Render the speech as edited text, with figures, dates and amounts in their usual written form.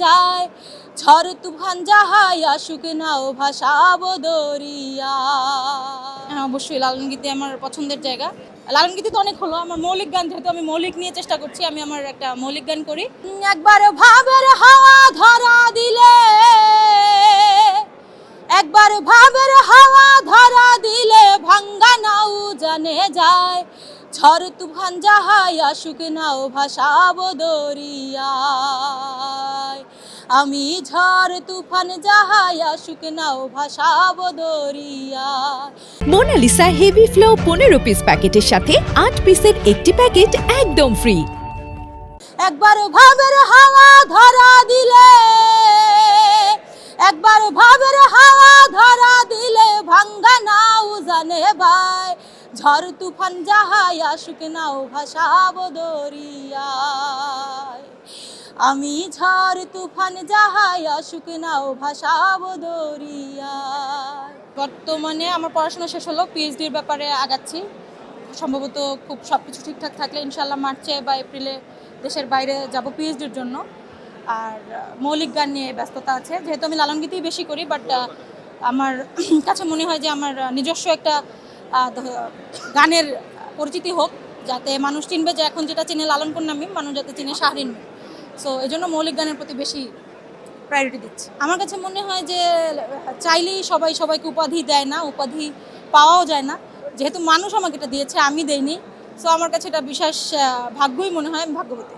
যায়, ঝড় তুফান যাহাই আসুক নাও ভাসাবো দরিয়া। হ্যাঁ, অবশ্যই লালন গীতি আমার পছন্দের জায়গা। লালন গীতি তো অনেক হলো, আমার মৌলিক গান, যেহেতু আমি মৌলিক নিয়ে চেষ্টা করছি, আমি আমার একটা মৌলিক গান করি। একবার ভাবের হাওয়া ধরা দিলে, একবার ভাবের হাওয়া ধরা দিলে ভাঙ্গা নাও জানে যায়, ঝড় তুফান যাহাই আসুক নাও ভাসাবো দরিয়ায়। আমি ঝড় তুফান যাহাই আসুক নাও ভাসাবো দরিয়ায়। মোনালিসা হেভি ফ্লো 15 পিস প্যাকেটের সাথে 8 পিসের একটি প্যাকেট একদম ফ্রি। একবার ভাবের হাওয়া ধরা দিলে, একবার ভাবের হাওয়া ধরা দিলে ভাঙ্গা নাও জানে ভাই, ঝড় তুফান যাহাই আসুক নাও ভাসাবো দরিয়ায়। আমি ঝড় তুফান যাহাই আসুক নাও ভাসাবো দরিয়ায়। বর্তমানে আমার পড়াশোনা শেষ হলো, পিএইচডির ব্যাপারে আগাচ্ছি। সম্ভবত খুব সব কিছু ঠিকঠাক থাকলে ইনশাল্লাহ মার্চে বা এপ্রিলে দেশের বাইরে যাব পিএইচডির জন্য। আর মৌলিক গান নিয়ে ব্যস্ততা আছে, যেহেতু আমি লালন গীতিই বেশি করি, বাট আমার কাছে মনে হয় যে আমার নিজস্ব একটা গানের পরিচিতি হোক, যাতে মানুষ চিনবে যে এখন যেটা চিনে লালন কন্যা মিম, মানুষ যাতে চিনে শাহরিন মিম। সো এই জন্য মৌলিক গানের প্রতি বেশি প্রায়োরিটি দিচ্ছি। আমার কাছে মনে হয় যে চাইলেই সবাই সবাইকে উপাধি দেয় না, উপাধি পাওয়াও যায় না। যেহেতু মানুষ আমাকে এটা দিয়েছে, আমি দেইনি, সো আমার কাছে এটা বিশেষ ভাগ্যই মনে হয়, আমি ভাগ্যবতী।